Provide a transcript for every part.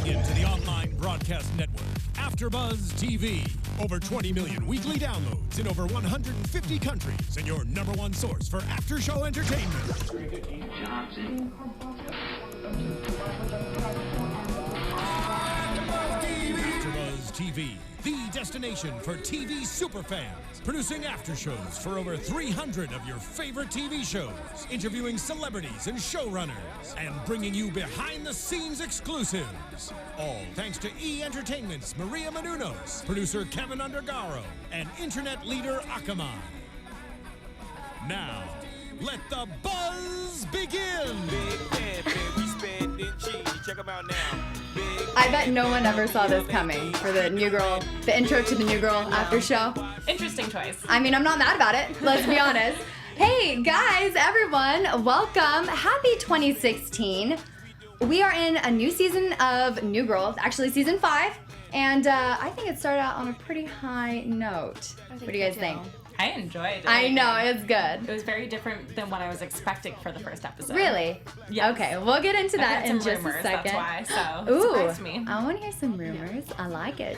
into the online broadcast network, AFTERBUZZ TV. Over 20 million weekly downloads in over 150 countries, and your #1 source for after-show entertainment. AFTERBUZZ TV, the destination for TV superfans. Producing after-shows for over 300 of your favorite TV shows. Interviewing celebrities and showrunners. And bringing you behind-the-scenes exclusives. All thanks to E! Entertainment's Maria Menounos, producer Kevin Undergaro, and internet leader Akamai. Now, let the buzz begin! I bet no one ever saw this coming for the intro to the New Girl after show. Interesting choice. I mean, I'm not mad about it, let's be honest. Hey, guys, everyone, welcome. Happy 2016. We are in a new season of New Girl, actually season 5, and I think it started out on a pretty high note. What do you guys think? I enjoyed it. I know, it's good. It was very different than what I was expecting for the first episode. Really? Yes. Okay, we'll get into that in just a second. That's why, so it surprised me. I want to hear some rumors. I like it.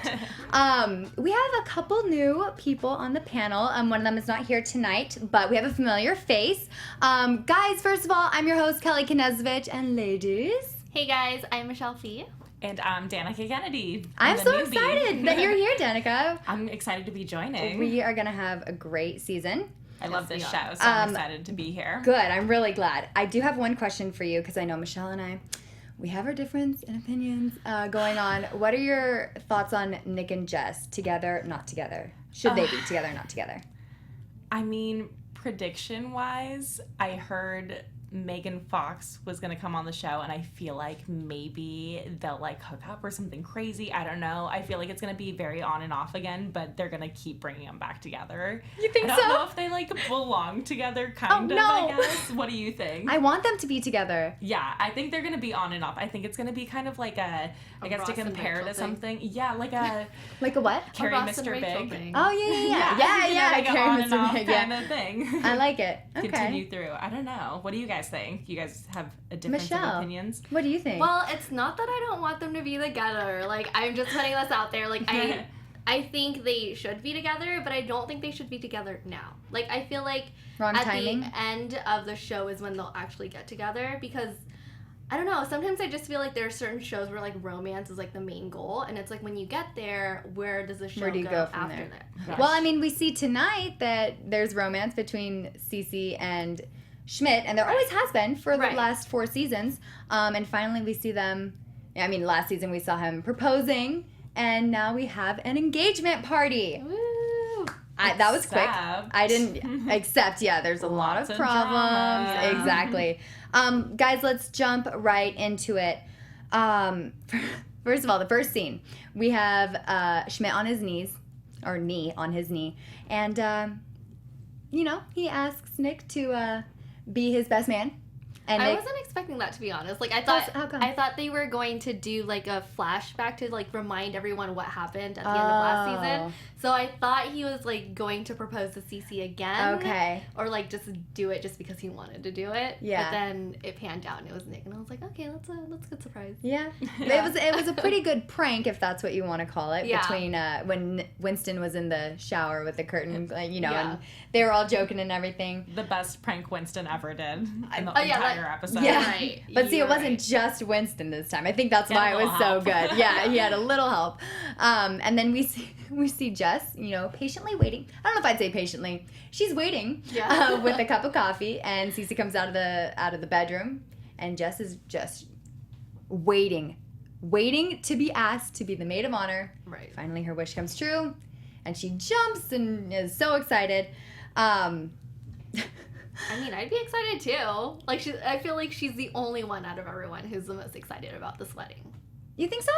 We have a couple new people on the panel. One of them is not here tonight, but we have a familiar face. Guys, first of all, I'm your host, Kellie Knezovich, and ladies. Hey guys, I'm Michelle Fee. And I'm Danica Kennedy. I'm so excited that you're here, Danica. I'm excited to be joining. We are going to have a great season. I love this show, so I'm excited to be here. Good, I'm really glad. I do have one question for you, because I know Michelle and I, we have our difference in opinions going on. What are your thoughts on Nick and Jess? Together, not together? Should they be together, not together? I mean, prediction-wise, I heard Megan Fox was going to come on the show, and I feel like maybe they'll like hook up or something crazy. I don't know. I feel like it's going to be very on and off again, but they're going to keep bringing them back together. You think so? I don't know if they like belong together, kind of, I guess. What do you think? I want them to be together. Yeah, I think they're going to be on and off. I think it's going to be kind of like I guess to compare to something. Yeah, like a... Like a what? Carrie Mr. Big. Thing. Oh, yeah. Like Carrie Mr. Big kind of thing. I like it. Okay. Continue through. I don't know. What do you guys think? You guys have a difference Michelle, of opinions? What do you think? Well, it's not that I don't want them to be together. Like, I'm just putting this out there. Like, I think they should be together, but I don't think they should be together now. Like, I feel like Wrong timing. The end of the show is when they'll actually get together, because I don't know, sometimes I just feel like there are certain shows where like romance is like the main goal, and it's like when you get there, where does the show go from after there? that? Well, I mean, we see tonight that there's romance between Cece and Schmidt, and there always has been for the last 4 seasons. And finally we see them, I mean, last season we saw him proposing, and now we have an engagement party. Woo! That was quick. I didn't accept. Yeah, there's a lot of problems. Drama. Exactly. Guys, let's jump right into it. First of all, the first scene, we have Schmidt on his knees, or on his knee, and he asks Nick to be his best man. And I wasn't expecting that, to be honest. Like, how come? I thought they were going to do like a flashback to like remind everyone what happened at the end of last season. So I thought he was like going to propose to Cece again. Okay. Or like just do it just because he wanted to do it. Yeah. But then it panned out and it was Nick, and I was like, okay, that's a good surprise. Yeah. It was a pretty good prank, if that's what you want to call it. Yeah. Between when Winston was in the shower with the curtain, and they were all joking and everything. The best prank Winston ever did in the entire episode. Yeah. Right. But see, it wasn't just Winston this time. I think that's why it was so good. Yeah, he had a little help. And then we see Jess, patiently waiting. I don't know if I'd say patiently. She's waiting with a cup of coffee, and Cece comes out of the bedroom, and Jess is just waiting to be asked to be the maid of honor. Right. Finally, her wish comes true, and she jumps and is so excited. I mean, I'd be excited too. Like, I feel like she's the only one out of everyone who's the most excited about this wedding. You think so?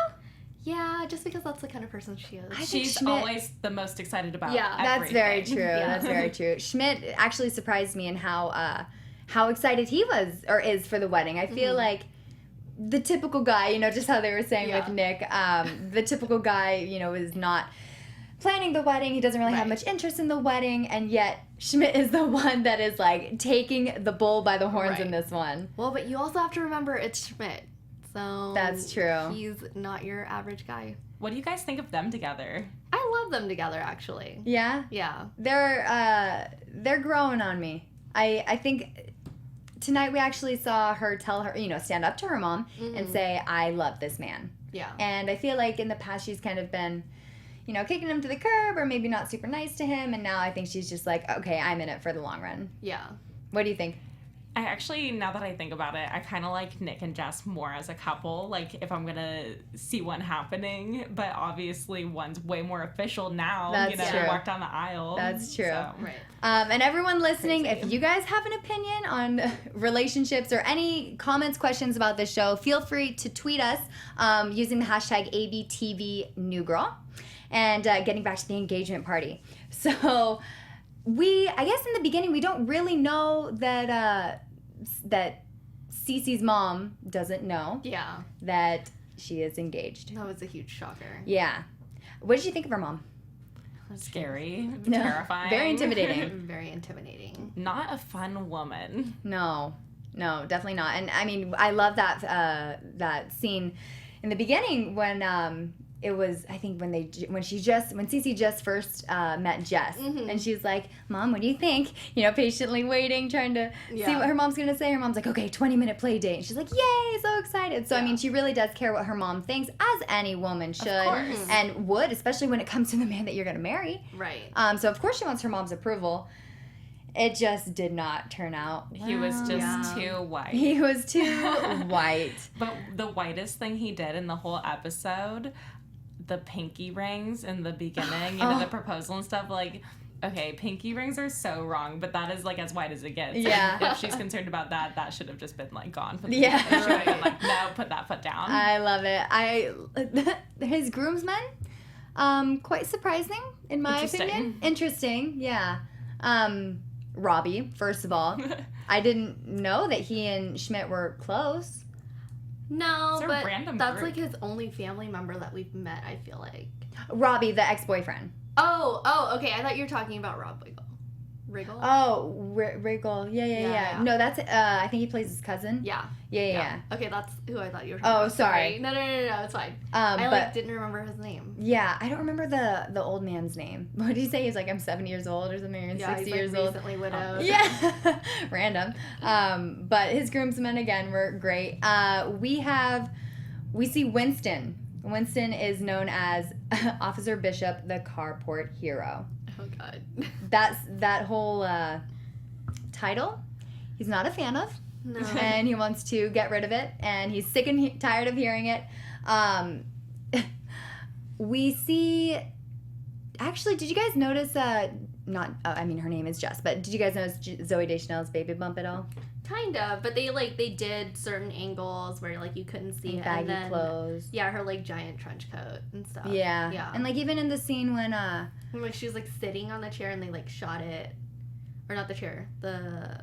Yeah, just because that's the kind of person she is. She's always the most excited about everything. That's very true. That's very true. Schmidt actually surprised me in how excited he was or is for the wedding. I feel like the typical guy, just how they were saying with Nick, the typical guy, is not planning the wedding. He doesn't really have much interest in the wedding, and yet Schmidt is the one that is like taking the bull by the horns in this one. Well, but you also have to remember it's Schmidt. So that's true. He's not your average guy. What do you guys think of them together? I love them together, actually. Yeah? Yeah. They're growing on me. I think tonight we actually saw her tell her, stand up to her mom and say, I love this man. Yeah. And I feel like in the past she's kind of been, kicking him to the curb or maybe not super nice to him. And now I think she's just like, okay, I'm in it for the long run. Yeah. What do you think? I actually, now that I think about it, I kind of like Nick and Jess more as a couple, like if I'm gonna see one happening, but obviously one's way more official now. That's true. Walk down the aisle. That's true. So. Right. And everyone listening, Crazy. if you guys have an opinion on relationships or any comments, questions about this show, feel free to tweet us using the hashtag ABTVNewGirl and getting back to the engagement party. So I guess in the beginning, we don't really know that Cece's mom doesn't know that she is engaged. That was a huge shocker. Yeah. What did you think of her mom? Scary, No. terrifying. Very intimidating. Very intimidating. Not a fun woman. No, definitely not. And I mean, I love that scene in the beginning when it was, I think when Cece just first met Jess, and she's like, Mom, what do you think? Patiently waiting, trying to see what her mom's gonna say. Her mom's like, okay, 20-minute play date. And she's like, yay, so excited. So I mean, she really does care what her mom thinks, as any woman should, and would, especially when it comes to the man that you're gonna marry. Right. So of course she wants her mom's approval. It just did not turn out well. He was just too white. He was too white. But the whitest thing he did in the whole episode, the pinky rings in the beginning, the proposal and stuff, like, okay, pinky rings are so wrong, but that is, like, as white as it gets. Yeah. And if she's concerned about that, that should have just been, like, gone from the Yeah. beginning. She would have been like, no, put that foot down. I love it. His groomsmen, quite surprising, in my opinion. Interesting, yeah. Robbie, first of all. I didn't know that he and Schmidt were close. No, It's a but random that's group. like his only family member that we've met, I feel like. Robbie, the ex-boyfriend. Oh, okay. I thought you were talking about Rob Riggle. Oh, Riggle. Yeah. No, that's, I think he plays his cousin. Yeah. Yeah. Okay, that's who I thought you were talking about. Oh, sorry. No, it's fine. I didn't remember his name. Yeah, I don't remember the old man's name. What did he say? He's like, I'm 70 years old or something, or 60 he's years like old. recently widowed. Yeah, random. But his groomsmen again were great. We see Winston. Winston is known as Officer Bishop, the carport hero. Oh God. That whole title, he's not a fan of. No. And he wants to get rid of it, and he's sick and tired of hearing it. We see. Actually, did you guys notice? Her name is Jess, but did you guys notice Zooey Deschanel's baby bump at all? Kind of, but they did certain angles where like you couldn't see it, Baggy and then clothes. Yeah, her like giant trench coat and stuff. Yeah, and like even in the scene when And, like she was like sitting on the chair and they like shot it, or not the chair, the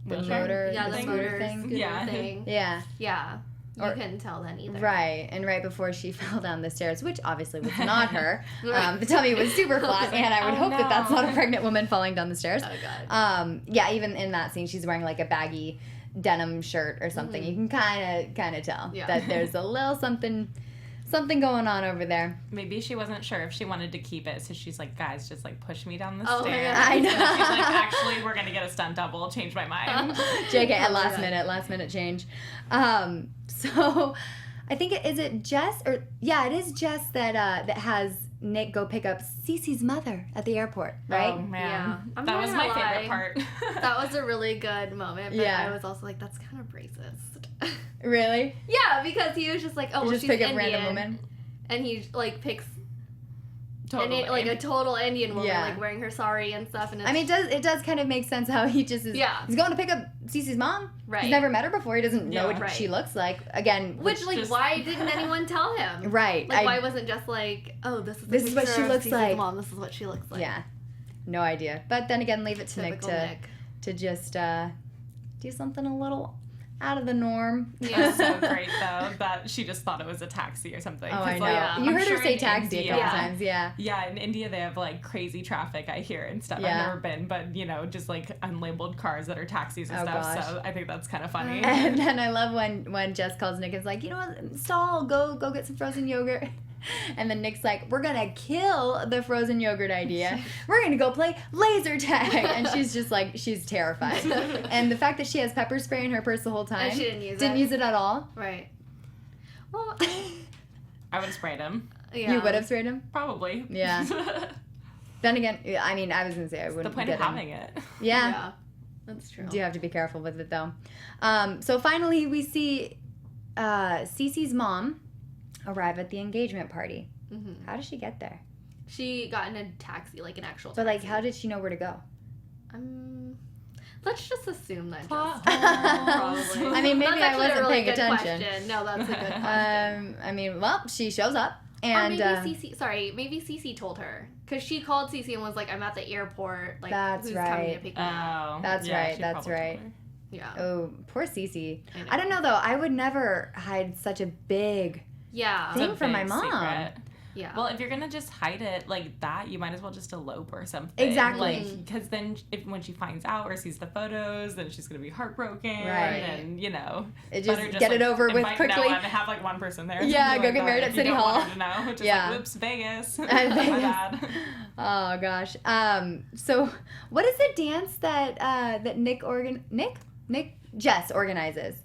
motor, yeah, the motor thing. scooter thing. Yeah. You couldn't tell then either. Right, and right before she fell down the stairs, which obviously was not her. The tummy was super flat, and I would hope that that's not a pregnant woman falling down the stairs. Oh God. Yeah, even in that scene, she's wearing like a baggy denim shirt or something. You can kind of tell that there's a little something going on over there. Maybe she wasn't sure if she wanted to keep it, so she's like, guys, just like push me down the Oh my stairs. God. I know. And then she's like, actually, we're gonna get a stunt double. Change my mind. JK at last minute change. So I think it is Jess or it is Jess that has Nick go pick up Cece's mother at the airport, right? Oh man, Yeah. that was my favorite part. That was a really good moment, but Yeah. I was also like, that's kind of racist. Really? Yeah, because he was just like, oh, well, Just she's pick up Indian, random women. and he like picks Totally. like a total Indian woman, Yeah. like wearing her sari and stuff. And it's, I mean, it does kind of make sense how he just is. Yeah. He's going to pick up Cece's mom. Right. He's never met her before. He doesn't know what Right. she looks like. Again, which like, just- why didn't anyone tell him? right. Like, why wasn't just like, oh, this is This is what picture she of looks Cece's like. Mom. This is what she looks like. Yeah. No idea. But then again, leave it to Typical Nick Nick. to just do something a little out of the norm. Yeah. It's so great, though, that she just thought it was a taxi or something. Oh, I know. Like, You heard her say taxi a couple times, yeah. Yeah, in India, they have, like, crazy traffic, I hear, and stuff. Yeah. I've never been, but, you know, just, like, unlabeled cars that are taxis and stuff, gosh. so I think that's kind of funny. And then I love when Jess calls Nick and is like, you know what, stall, go get some frozen yogurt. And then Nick's like, we're gonna kill the frozen yogurt idea. We're gonna go play laser tag. And she's just like, she's terrified. And the fact that she has pepper spray in her purse the whole time. And she didn't use it. Didn't use it at all. Right. Well, I would have sprayed him. yeah. You would have sprayed him? Probably. Yeah. Then again, I mean, I was gonna say I wouldn't the point get of him. having it. Yeah. That's true. You have to be careful with it though. So finally we see Cece's mom arrive at the engagement party. Mm-hmm. How did she get there? She got in a taxi, like an actual taxi. But like, how did she know where to go? Let's just assume that. Plot Probably. I mean, maybe That's I wasn't a really paying good attention. Question. No, that's a good question. I mean, well, she shows up and or maybe Cece. Maybe Cece told her because she called Cece and was like, "I'm at the airport. Like, That's who's right. coming to pick me up?" Oh. That's yeah, right, she that's probably right. told her. Yeah. Oh, poor Cece. I know. I don't know though. I would never hide such a big Yeah. thing It's a from my big mom. secret. Yeah. Well, if you're gonna just hide it like that, you might as well just elope or something. Exactly. Like, because then when she finds out or sees the photos, then she's gonna be heartbroken. Right. And you know, It better just get it over with invite quickly. No one and have like one person there. Yeah, Something go like get married that at if City you don't Hall. want her to know. Just Yeah. like, whoops, Vegas. At My Vegas. bad. Oh gosh. So what is the dance that Jess organizes?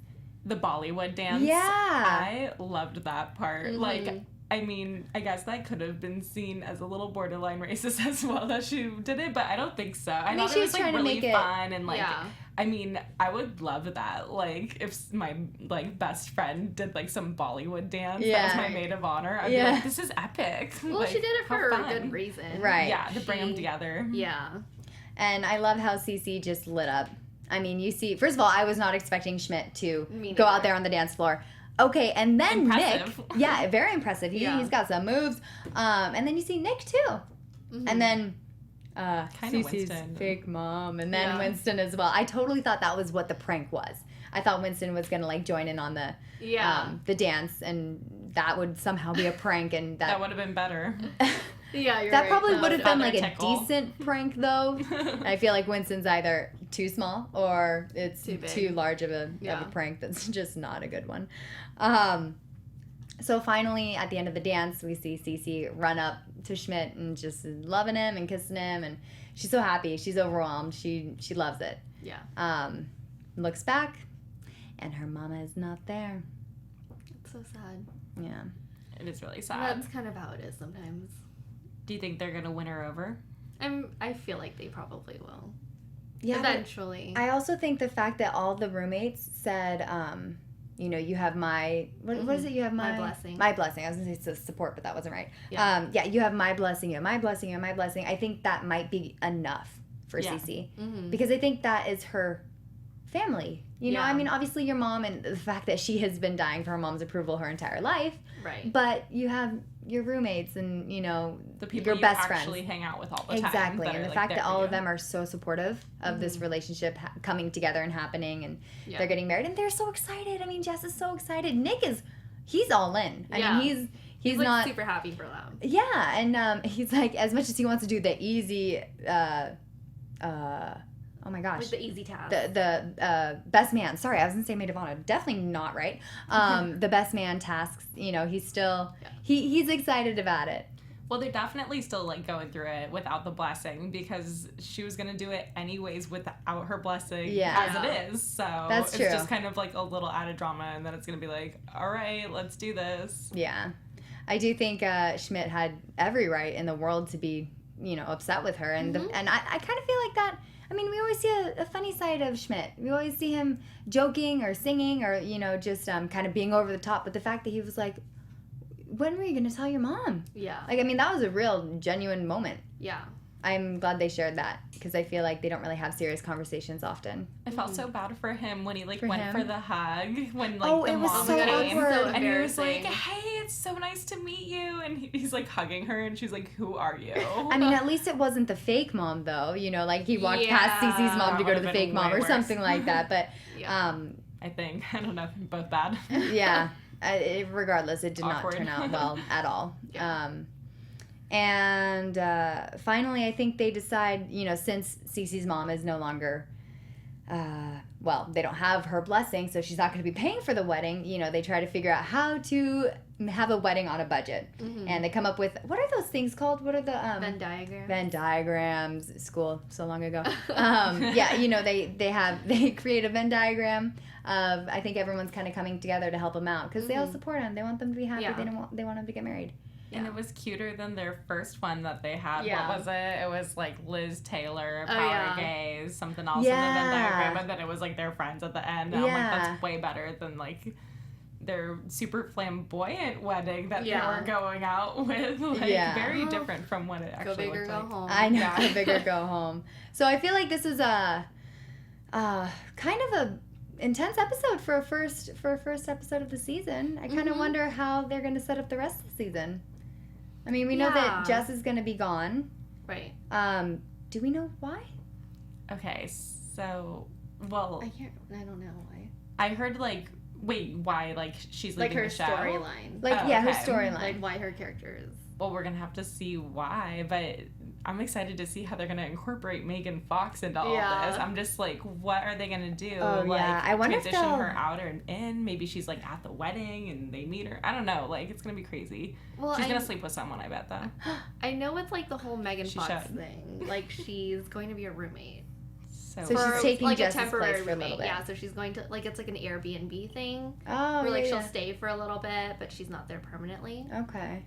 The Bollywood dance. Yeah. I loved that part. Mhm. Like, I mean, I guess that could have been seen as a little borderline racist as well that she did it, but I don't think so. I mean, thought she it was was like trying to really make it- fun and like, Yeah. I mean, I would love that. Like, if my like best friend did like some Bollywood dance, that was Yeah. my maid of honor. I'd Yeah. be like, this is epic. Well, Like, she did it how for a fun. good reason. Right. Yeah, to bring them She- together. Yeah. And I love how Cece just lit up. I mean, you see, first of all, I was not expecting Schmidt to Me go out neither. there on the dance floor. Okay, and then Impressive. Nick. Yeah, very impressive. He's got some moves. And then you see Nick too. Mhm. And then Kinda Cece's Winston. fake mom. And then Yeah. Winston as well. I totally thought that was what the prank was. I thought Winston was going to like join in on the the dance and that would somehow be a prank and That would have been better. Yeah, you're that right. probably No, would have yeah. been like a Tickle. decent prank though. I feel like Winston's either too small or it's Too big. too large of a Yeah. prank that's just not a good one. So finally at the end of the dance we see Cece run up to Schmidt and just loving him and kissing him and she's so happy. She's overwhelmed. She loves it. Yeah. Looks back and her mama is not there. It's so sad. Yeah. It is really sad. That's kind of how it is sometimes. Do you think they're gonna win her over? I feel like they probably will. Yeah. but Eventually. I also think the fact that all the roommates said, you know, you have my, what is it? You have My blessing. My blessing. I was going to say it's support, but that wasn't right. Yeah. You have my blessing, you have my blessing, you have my blessing. I think that might be enough for Yeah. Cece. Mm-hmm. Because I think that is her family. You know, Yeah. I mean, obviously your mom and the fact that she has been dying for her mom's approval her entire life. Right. But you have your roommates and, you know, The people your you best actually friends. hang out with all the time. Exactly, that and are, the like, fact there that for all you. of them are so supportive of this relationship coming together and happening, and Yeah. they're getting married, and they're so excited. I mean, Jess is so excited. Nick he's all in. I Yeah. mean, he's like not super happy for them. Yeah, and he's like, as much as he wants to do the easy, oh my gosh. Like the easy task. The best man. Sorry, I was gonna say maid of honor. Definitely not right. The best man tasks. You know, he's still he's excited about it. Well, they're definitely still like going through it without the blessing because she was gonna do it anyways without her blessing as it is. So That's it's true. just kind of like a little added drama, and then it's gonna be like, all right, let's do this. Yeah, I do think Schmidt had every right in the world to be, you know, upset with her, and and I kind of feel like that. I mean, we always see a funny side of Schmidt. We always see him joking or singing or, you know, just kind of being over the top. But the fact that he was like, when were you going to tell your mom? Yeah. Like, I mean, that was a real, genuine moment. Yeah. I'm glad they shared that because I feel like they don't really have serious conversations often. I felt so bad for him when he like For went him? for the hug when like Oh, the it was mom so came awkward. So and he was like, embarrassing. "Hey, it's so nice to meet you," and he's like hugging her, and she's like, "Who are you?" I mean, at least it wasn't the fake mom, though. You know, like he walked past Yeah. Cece's mom to That go to would've the been fake mom way or worse. something like that. But, Yeah. I think. I don't know. Both bad. Yeah. Regardless, it did Awkward. not turn out well at all. Yeah. And finally, I think they decide, since Cece's mom is no longer, they don't have her blessing, so she's not going to be paying for the wedding. They try to figure out how to have a wedding on a budget. Mm-hmm. And they come up with, what are those things called? What are the... Venn diagrams. Venn diagrams. School, so long ago. They create a Venn diagram of, I think everyone's kind of coming together to help them out, because they all support them. They want them to be happy. Yeah. They want them to get married. Yeah. And it was cuter than their first one that they had. Yeah. What was it? It was like Liz Taylor, Power Gays, something else in the Venn diagram, and then it was like their friends at the end. And I'm like, that's way better than like their super flamboyant wedding that they were going out with. Very different from what it actually looked like. Go big or go home. I know, go big or go home. So I feel like this is a kind of a intense episode for a first episode of the season. I kind of wonder how they're going to set up the rest of the season. I mean, we know that Jess is going to be gone. Right. Do we know why? Okay, so, well... I don't know why. I heard, why? Like, she's leaving the show? Like, her storyline. Her storyline. Like, why her character is... Well, we're going to have to see why, but I'm excited to see how they're going to incorporate Megan Fox into all this. I'm just like, what are they going to do? Oh, I wonder transition her out or in? Maybe she's, at the wedding and they meet her. I don't know. It's going to be crazy. Well, she's going to sleep with someone, I bet, though. I know it's, the whole Megan Fox thing. She's going to be a roommate. So she's taking Jess's a temporary place for a little bit. Yeah, so she's going to, it's an Airbnb thing. Oh, where, she'll stay for a little bit, but she's not there permanently. Okay.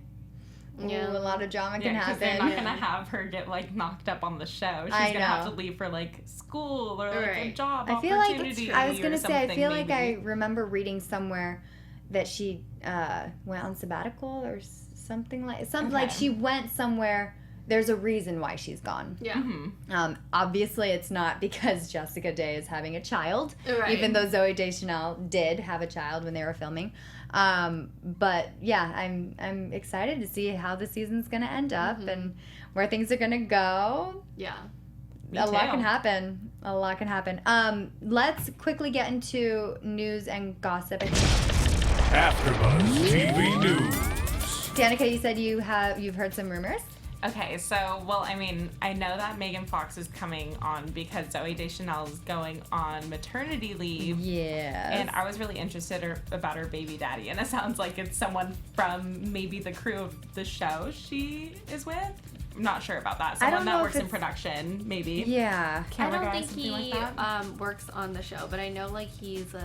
Yeah, a lot of drama can happen. They're not gonna have her get knocked up on the show. She's gonna have to leave for school or a job opportunity. I was gonna say, I feel like I remember reading somewhere that she went on sabbatical or something like she went somewhere. There's a reason why she's gone. Yeah. Mm-hmm. Obviously, it's not because Jessica Day is having a child, even though Zooey Deschanel did have a child when they were filming. But yeah, I'm excited to see how the season's gonna end up and where things are gonna go. Yeah. Me a too. lot can happen. A lot can happen. Let's quickly get into news and gossip. AFTERBUZZ TV News. Danica, you said you've heard some rumors. Okay, so, I know that Megan Fox is coming on because Zooey Deschanel is going on maternity leave. Yeah. And I was really interested about her baby daddy, and it sounds like it's someone from maybe the crew of the show she is with. I'm not sure about that. Someone that works in production, maybe. Yeah. I don't think he works on the show, but I know, he's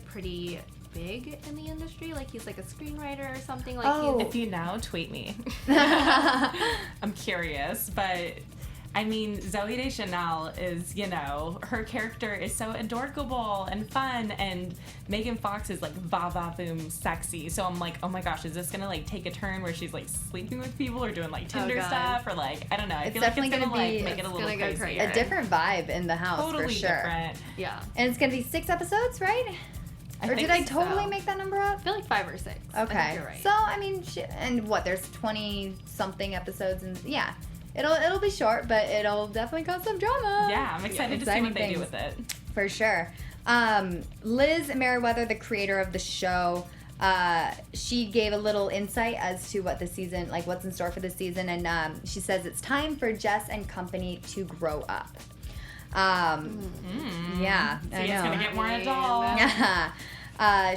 pretty big in the industry, he's a screenwriter or something. If you know, tweet me. I'm curious, but Zooey Deschanel is, her character is so adorable and fun, and Megan Fox is va boom sexy. So I'm like, oh my gosh, is this gonna take a turn where she's sleeping with people or doing Tinder stuff or I don't know. I feel like it's gonna make it a little crazy. A different vibe in the house totally for sure. Different. Yeah. And it's gonna be 6 episodes, right? Or did I totally make that number up? I feel 5 or 6. Okay. I think you're right. So, and there's 20-something episodes, and yeah. It'll be short, but it'll definitely cause some drama. Yeah, I'm excited to see what they do with it. For sure. Liz Meriwether, the creator of the show, she gave a little insight as to what the season, what's in store for the season, and she says it's time for Jess and company to grow up. Yeah, so I know. It's gonna get more adult.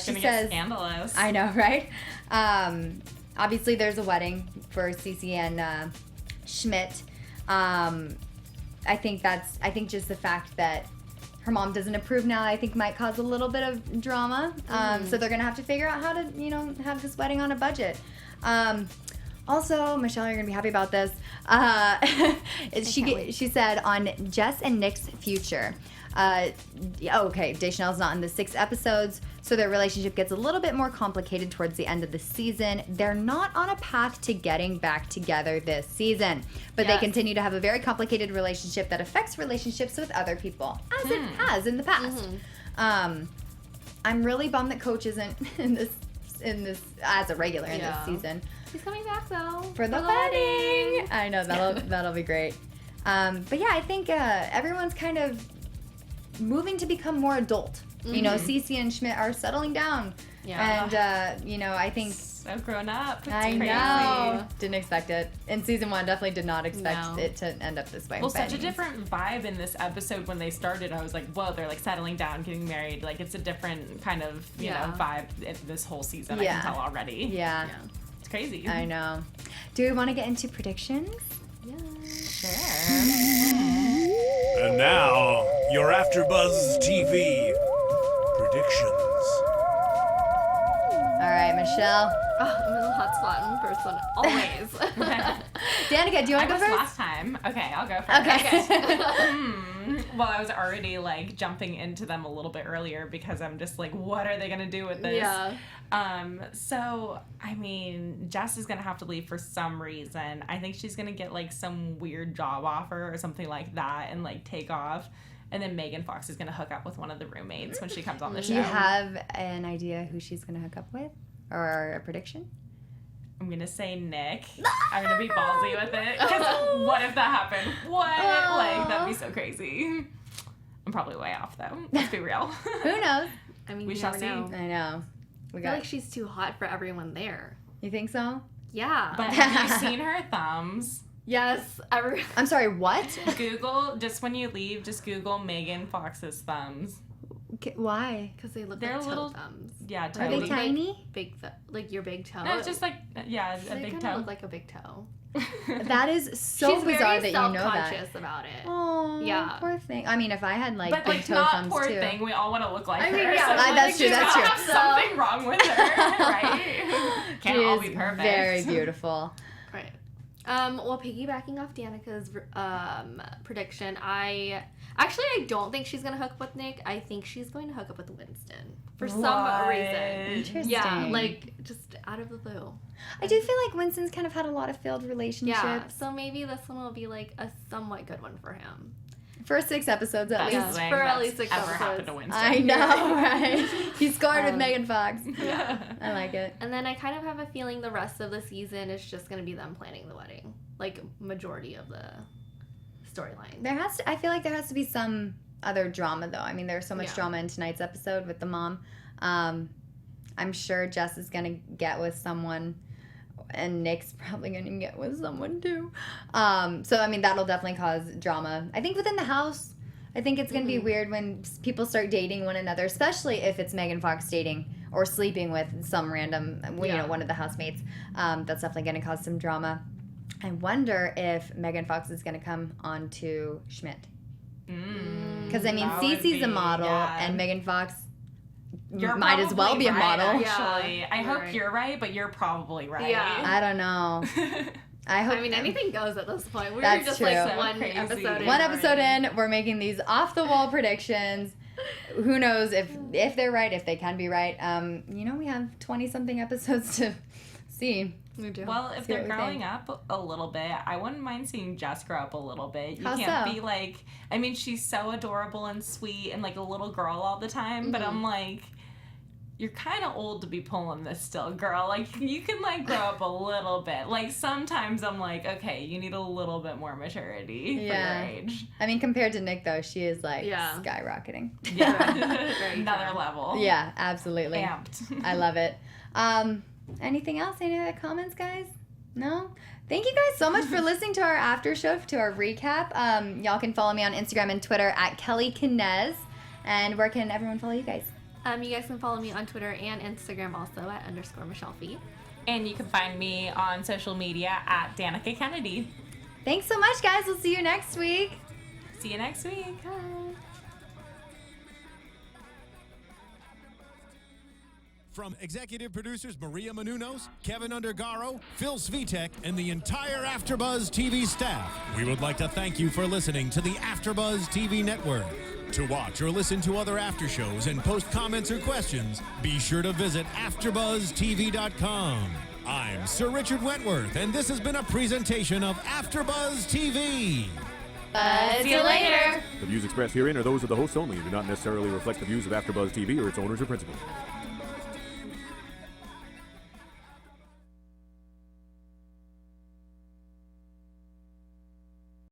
She says, scandalous. I know, right? Obviously, there's a wedding for Cece and Schmidt. I think just the fact that her mom doesn't approve now, I think might cause a little bit of drama. So they're gonna have to figure out how to, have this wedding on a budget. Also, Michelle, you're gonna be happy about this. She said on Jess and Nick's future. Deschanel's not in the 6 episodes, so their relationship gets a little bit more complicated towards the end of the season. They're not on a path to getting back together this season, but they continue to have a very complicated relationship that affects relationships with other people, as it has in the past. I'm really bummed that Coach isn't in this as a regular in this season. He's coming back though for the wedding. I know that'll be great. But yeah, I think everyone's kind of moving to become more adult. You know, Cece and Schmidt are settling down. Yeah. And, you know, I think... So grown up. It's I crazy. know. Didn't expect it. In season 1, definitely did not expect it to end up this way. Well, such a different vibe in this episode when they started. I was like, whoa, they're like settling down, getting married. Like, it's a different kind of, you know, vibe in this whole season. I can tell already. Yeah. It's crazy. I know. Do we want to get into predictions? Yeah. Sure. And now, your AFTERBUZZ TV predictions. All right, Michelle. Oh, I'm in the hot spot in the first one, always. Danica, do you want to go first? Last time. Okay, I'll go first. Okay. Well, I was already like jumping into them a little bit earlier because I'm just like, what are they gonna do with this? Yeah. So I mean, Jess is gonna have to leave for some reason. I think she's gonna get like some weird job offer or something like that and like take off. And then Megan Fox is going to hook up with one of the roommates when she comes on the show. Do you have an idea who she's going to hook up with? Or a prediction? I'm going to say Nick. I'm going to be ballsy with it. Because what if that happened? What? Like, that'd be so crazy. I'm probably way off, though. Let's be real. Who knows? I mean, we shall see. I know. I feel like she's too hot for everyone there. You think so? Yeah. But have you seen her thumbs? Yes. I'm sorry, what? Google, just when you leave, just Google Megan Fox's thumbs. Why? Because they look They're like little toe thumbs. Yeah, toe. Are they tiny? Like your big toe. No, it's just like, yeah, a they big kind toe. of look like a big toe. That is so She's bizarre very that you know that. self-conscious about it. Oh, yeah. Poor thing. I mean, if I had like but big like toe not thumbs poor too. thing. We all want to look like I mean, her. yeah, so that's true. she's That's gotta true. have something wrong with her, right? Can't She all is be perfect. very beautiful. Right. Well, piggybacking off Danica's prediction, I don't think she's gonna hook up with Nick. I think she's going to hook up with Winston for some reason. Interesting. Yeah, like just out of the blue. I do feel like Winston's kind of had a lot of failed relationships. Yeah, so maybe this one will be like a somewhat good one for him. For 6 episodes at Best least. thing for at that's least 6 ever episodes. happened to Winston. I know, right? He scored with Megan Fox. Yeah. I like it. And then I kind of have a feeling the rest of the season is just gonna be them planning the wedding, like majority of the storyline. I feel like there has to be some other drama though. I mean, there's so much drama in tonight's episode with the mom. I'm sure Jess is gonna get with someone, and Nick's probably gonna get with someone too. So I mean, that'll definitely cause drama. I think within the house, I think it's gonna be weird when people start dating one another, especially if it's Megan Fox dating or sleeping with some random, you know, one of the housemates. That's definitely gonna cause some drama. I wonder if Megan Fox is gonna come on to Schmidt. Because I mean, Cece's a model, and Megan Fox might as well be a model. Actually, Yeah, I hope right. you're right, but you're probably right. Yeah. I don't know. I hope. I mean, anything goes at this point. We're That's just true. like So one crazy. episode in. One episode in, we're making these off the wall predictions. Who knows if they're right, if they can be right. You know, we have 20 something episodes to see. We do. Well, if they're growing up a little bit, I wouldn't mind seeing Jess grow up a little bit. You can't be like, I mean, she's so adorable and sweet and like a little girl all the time, but I'm like, you're kind of old to be pulling this still, girl. Like, you can like grow up a little bit. Like, sometimes I'm like, okay, you need a little bit more maturity for your age. I mean, compared to Nick, though, she is like skyrocketing. Yeah. Another level. Yeah, absolutely. Amped. I love it. Anything else? Any other comments, guys? No? Thank you guys so much for listening to our after show, to our recap. Y'all can follow me on Instagram and Twitter at Kellie Knez. And where can everyone follow you guys? You guys can follow me on Twitter and Instagram also at _MichelleFee. And you can find me on social media at Danica Kennedy. Thanks so much, guys. We'll see you next week. See you next week. Bye. From executive producers Maria Menounos, Kevin Undergaro, Phil Svitek, and the entire AFTERBUZZ TV staff, we would like to thank you for listening to the AFTERBUZZ TV network. To watch or listen to other after shows and post comments or questions, be sure to visit AfterBuzzTV.com. I'm Sir Richard Wentworth, and this has been a presentation of AFTERBUZZ TV. See you later. The views expressed herein are those of the hosts only and do not necessarily reflect the views of AfterBuzzTV or its owners or principals.